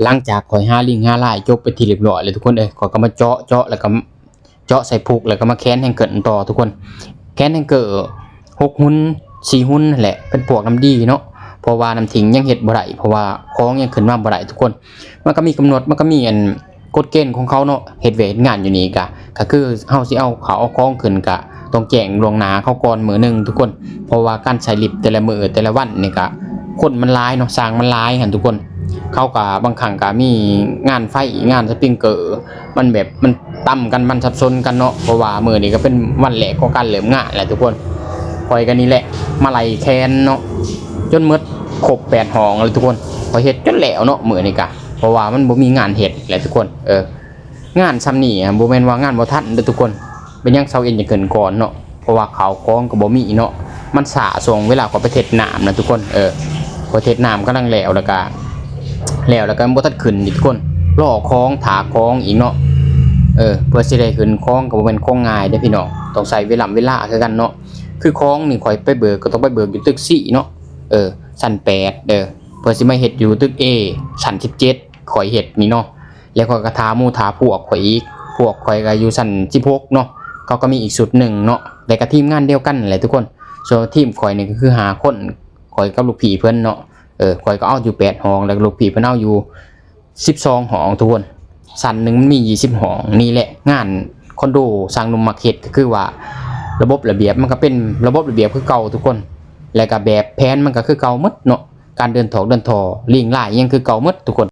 หลังจากข่อยหาลิงหาลายจบไปที่เรียบร้อยเลยทุกคนข่อยก็มาเจาะแล้วก็เจาะใส่พุกแล้วก็มาแค้นแฮงเกิลต่อทุกคนแค้นแฮงเกิล6หุ้น4หุ้นนั่นแหละเป็นพวกน้ำดีเนาะเพราะว่าน้ำทิ้งยังเฮ็ดบ่ได้เพราะว่าของยังขึ้นมาบ่ได้ทุกคนมันก็มีกำหนดมันก็มีอันกฎเกณฑ์ของเขาเนาะเฮ็ดเวรงานอยู่นี่ก็คือเฮาสิเอาเขาเอาของขึ้นก็ต้องแจ้งล่วงหน้าเขาก่อนมื้อนึงทุกคนเพราะว่าการใช้ลิฟต์แต่ละมื้อแต่ละวันนี่ก็คนมันหลายเนาะสร้างมันหลายหั่นทุกคนเขาก็บางครั้งก็มีงานไฟงานสปริงเกอร์มันแบบมันต่ำกันมันสับสนกันเนาะเพราะว่ามื้อนี้ก็เป็นวันแรกของการเริ่มงานแหละทุกคนข่อยก็นี่แหละมาไล่แคนเนาะจนหมดครบ8ห้องเลยทุกคนข่อยเฮ็ดจนแล้วเนาะมื้อนี้ก็เพราะว่ามันบ่มีงานเฮ็ดแหละทุกคนงานซ้ำนี่บ่แม่นว่างานบ่ทันเด้อทุกคนเป็นยังเซาเอ็นจะเกินก่อนเนาะเพราะว่าข้าวของก็บ่มีเนาะมันสะสมเวลาก็ไปเทศน้ำนะทุกคนพอเทศน้ำกำลังแล้วก็บ่ทันขึ้นทุกคนรอของถาของอีกเนาะเพื่อสิได้ขึ้นของก็บ่แม่นของง่ายเด้อพี่น้องต้องใช้เวลาคือกันเนาะคือของนี่ข่อยไปเบิกก็ต้องไปเบิกอยู่ตึก4เนาะชั้น8เพื่อสิมาเฮ็ดอยู่ตึก A ชั้น17ข่อยเฮ็ดนี่เนาะแล้วก็กระทาหมู่ทาพวกข่อยอีกพวกข่อยก็อยู่ชั้น16เนาะเขาก็มีอีกสุดหนึ่งเนาะแต่ก็ทีมงานเดียวกันแหละทุกคนส่วนทีมข่อยนี่ก็คือ5คนข่อยกับลูกพี่เพิ่นเนาะข่อยก็เอาอยู่8ห้องแล้วลูกพี่เพิ่นเอาอยู่12ห้องทุกคนชั้นนึงมันมี20ห้องนี่แหละงานคอนโดสร้างหนุ่มมักเฮ็ดก็คือว่าระบบระเบียบมันก็เป็นระบบระเบียบคือเก่าทุกคนแล้วก็แบบแผนมันก็คือเก่าหมดเนาะการเดินถอกเดินทอลิงลายยังคือเก่าหมดทุกคน